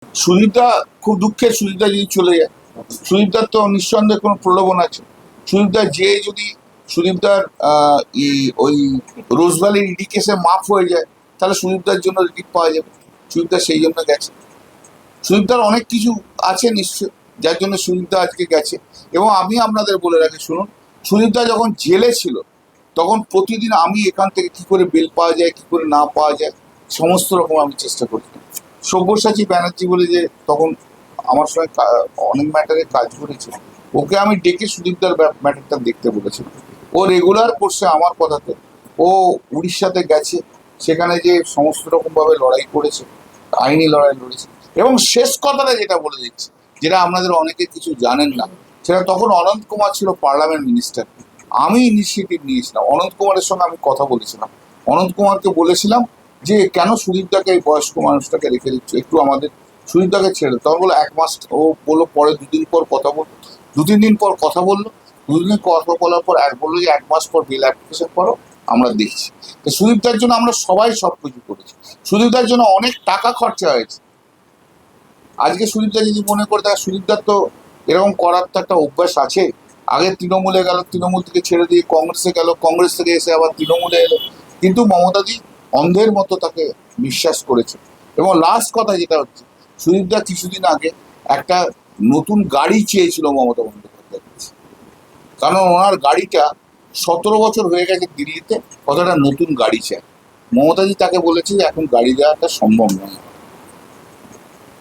সুদীপদা খুব দুঃখের, সুদীপদা যদি চলে যায়। সুদীপদার তো নিঃসন্দেহে কোনো প্রলোভন আছে। সুদীপদা যে যদি সুদীপদার ওই রোজভ্যালির ইডি কেসে মাফ হয়ে যায়, তাহলে সুদীপদার জন্য রিলিফ পাওয়া যাবে। সুদীপদা সেই জন্য গেছে। সুদীপদার অনেক কিছু আছে নিশ্চয়, যার জন্য সুদীপদা আজকে গেছে। এবং আমি আপনাদের বলে রাখি, শুনুন, সুদীপদা যখন জেলে ছিল তখন প্রতিদিন আমি এখান থেকে কি করে বেল পাওয়া যায়, কি করে না পাওয়া যায়, সমস্ত রকম আমি চেষ্টা করতাম। সব্যসাচী ব্যানার্জি বলে যে তখন আমার সঙ্গে অনেক ম্যাটারে কাজ করেছে, ওকে আমি ডেকে সুদীপদার ম্যাটারটা দেখতে বলেছিলাম। ও রেগুলার করছে আমার কথাতে। ও উড়িষ্যাতে গেছে, সেখানে যে সমস্ত রকমভাবে লড়াই করেছে, আইনি লড়াই লড়েছে। এবং শেষ কথাটা যেটা বলে দিচ্ছি, যেটা আপনাদের অনেকে কিছু জানেন না, সেটা তখন অনন্ত কুমার ছিল পার্লামেন্ট মিনিস্টার। আমি ইনিশিয়েটিভ নিয়েছিলাম, অনন্ত কুমারের সঙ্গে আমি কথা বলেছিলাম। অনন্ত কুমারকে বলেছিলাম যে কেন সুদীপদাকে, এই বয়স্ক মানুষটাকে রেখে দিচ্ছ, একটু আমাদের সুদীপদাকে ছেড়ে। তখন বলো এক মাস, ও বললো পরে দুদিন পর কথা বলবো। দু তিন দিন পর কথা বললো। দুদিন কথা বলার পর বললো যে এক মাস পর বিল অ্যাপ্লিকেশন করো, আমরা দেখছি। তো সুদীপদার জন্য আমরা সবাই সব কিছু করেছি। সুদীপদার জন্য অনেক টাকা খরচা হয়েছে। আজকে সুদীপদা যদি মনে করে থাকে, সুদীপদার তো এরকম করার তো একটা অভ্যাস আছে। আগে তৃণমূলে গেল, তৃণমূল থেকে ছেড়ে দিয়ে কংগ্রেসে গেল, কংগ্রেস থেকে এসে আবার তৃণমূলে এলো। কিন্তু মমতাদি অন্ধের মতো তাকে বিশ্বাস করেছে। এবং লাস্ট কথা যেটা হচ্ছে, সুদীপদা কিছুদিন আগে একটা নতুন গাড়ি চেয়েছিল মমতা বন্দ্যোপাধ্যায়ের কাছে। কারণ ওনার গাড়িটা 17 বছর হয়ে গেছে দিল্লিতে, কতটা নতুন গাড়ি চায়। মমতাজি তাকে বলেছে যে এখন গাড়ি দেওয়াটা সম্ভব নয়,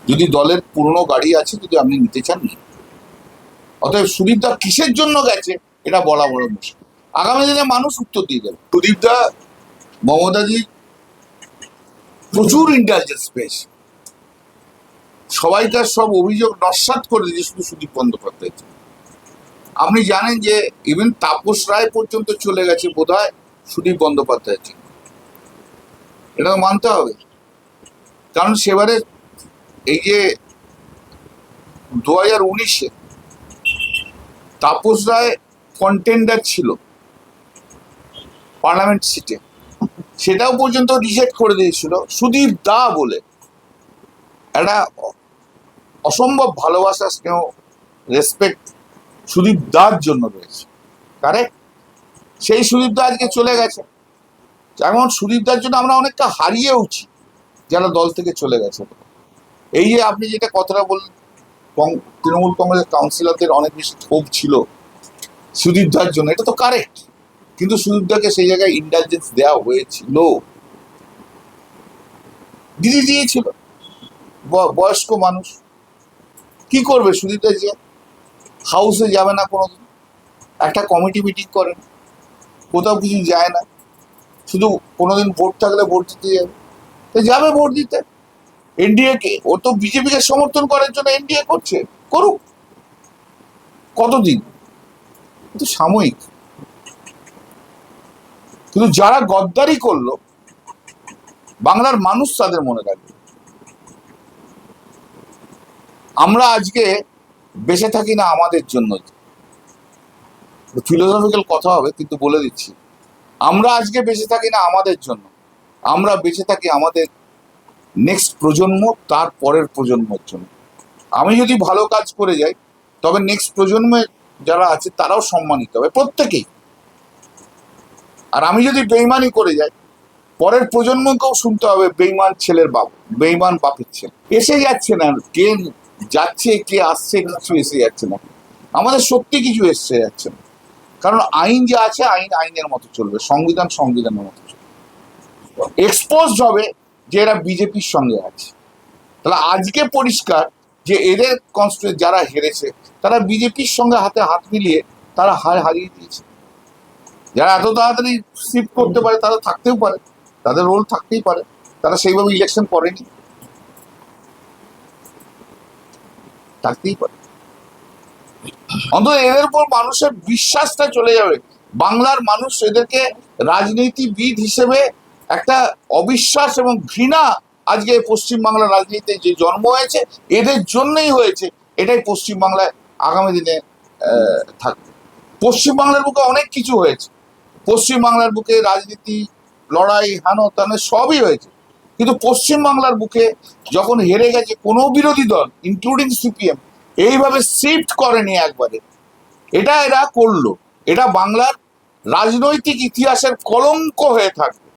যদি দলের পুরনো গাড়ি আছে, যদি আপনি নিতে চান নিন। অতএব সুদীপদা কিসের জন্য গেছে এটা বলা বড় মুশকিল। আগামী দিনে মানুষ উত্তর দিয়ে দেবে। সুদীপদা মমতাজি প্রচুর ইন্টেলিজেন্স পেয়েছে, সবাইকার সব অভিযোগ নস্যাৎ করে দিয়েছে শুধু সুদীপ বন্দ্যোপাধ্যায়। আপনি জানেন যে ইভেন তাপস রায় পর্যন্ত চলে গেছে বোধহয় সুদীপ বন্দ্যোপাধ্যায়ের জন্য। এটা মানতে হবে। কারণ সেবারে এই যে 2019-এ তাপস রায় কন্টেন্ডার ছিল পার্লামেন্ট সিটে, সেটাও পর্যন্ত রিজেক্ট করে দিয়েছিল সুদীপ দা বলে। একটা অসম্ভব ভালোবাসা, স্নেহ, রেসপেক্ট সুদীপ দার জন্য রয়েছে। কারেক্ট? সেই সুদীপ দা আজকে চলে গেছে। যেমন সুদীপ দার জন্য আমরা অনেকটা হারিয়েওছি যারা দল থেকে চলে গেছে। এই যে আপনি যেটা কথাটা বললেন, তৃণমূল কংগ্রেসের কাউন্সিলরদের অনেক বেশি ক্ষোভ ছিল সুদীপ দার জন্য, এটা তো কারেক্ট। কিন্তু সুদীপ দাকে সেই জায়গায় ইন্টেলিজেন্স দেওয়া হয়েছিল, দিদি দিয়েছিল। বয়স্ক মানুষ কি করবে সুদীপ দা? যে হাউসে যাবে না কোনোদিন, একটা কমিটি মিটিং করেন, কোথাও কিছু যায় না, শুধু কোনোদিন ভোট থাকলে ভোট দিতে যাবে। তো যাবে ভোট দিতে এনডিএ কে। ও তো বিজেপিকে সমর্থন করার জন্য এনডিএ করছে, করুক। কতদিন? কিন্তু সাময়িক। কিন্তু যারা গদ্দারি করলো, বাংলার মানুষ তাদের মনে রাখবে। আমরা আজকে বেঁচে থাকি না আমাদের জন্য, ফিলোসফিক্যাল কথা হবে কিন্তু বলে দিচ্ছি, আমরা আজকে বেঁচে থাকি না আমাদের জন্য, আমরা বেঁচে থাকি আমাদের নেক্সট প্রজন্ম, তার পরের প্রজন্মের জন্য। আমি যদি ভালো কাজ করে যাই, তবে নেক্সট প্রজন্মে যারা আছে তারাও সম্মানিত হবে, প্রত্যেকেই। আর আমি যদি বেইমানি করে যাই, পরের প্রজন্মকেও শুনতে হবে বেইমান ছেলের বাপ, বেইমান বাপের ছেলে। এসে যাচ্ছে না, কে যাচ্ছে কে আসছে, কিছু এসে যাচ্ছে না। আমাদের সত্যি কিছু এসে যাচ্ছে না। কারণ আইন যে আছে, আইন আইনের মতো চলবে, সংবিধান সংবিধানের মতো চলবে। এক্সপোজড হবে যে এরা বিজেপির সঙ্গে আছে। তাহলে আজকে পরিষ্কার যে এদের কনস্টিটিউয়েন্ট যারা হেরেছে, তারা বিজেপির সঙ্গে হাতে হাত মিলিয়ে তারা হারিয়ে দিয়েছে। যারা এত তাড়াতাড়ি শিফট করতে পারে তারা থাকতেও পারে, তাদের রোল থাকতেই পারে, তারা সেইভাবে ইলেকশন করেনি, থাকতেই পারে। অন্তত এদের উপর মানুষের বিশ্বাসটা চলে যাবে। বাংলার মানুষ এদেরকে রাজনীতিবিদ হিসেবে একটা অবিশ্বাস এবং ঘৃণা, আজকে পশ্চিমবাংলার রাজনীতিতে যে জন্ম হয়েছে এদের জন্যই হয়েছে, এটাই পশ্চিমবাংলায় আগামী দিনে থাকবে। পশ্চিমবাংলার বুকে অনেক কিছু হয়েছে, পশ্চিমবাংলার বুকে রাজনীতি, লড়াই, হানো তানো সবই হয়েছে। কিন্তু পশ্চিমবাংলার বুকে যখন হেরে গেছে, কোনো বিরোধী দল ইনক্লুডিং সিপিএম এইভাবে শিফট করেনি একবারে। এটা এরা করলো, এটা বাংলার রাজনৈতিক ইতিহাসের কলঙ্ক হয়ে থাকবে।